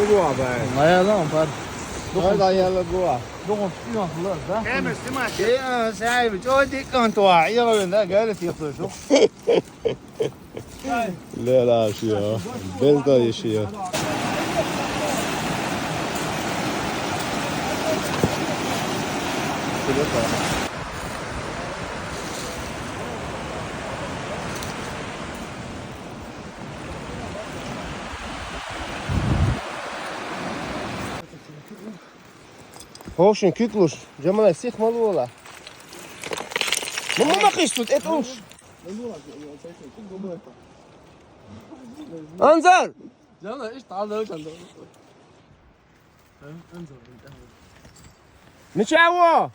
قوة باي ما يلا فار هذا يلا قوة دقم فيها خلاص ده كامل سمعت ايه سايب جودي كنت واعي يلا قالت يطلعوا لا لا شيء بلده شيء Hoşun küklüş. Camına sıkmalı ola. ما قشطت et olmuş. انظر يلا ايش تعال لو كان نشعوه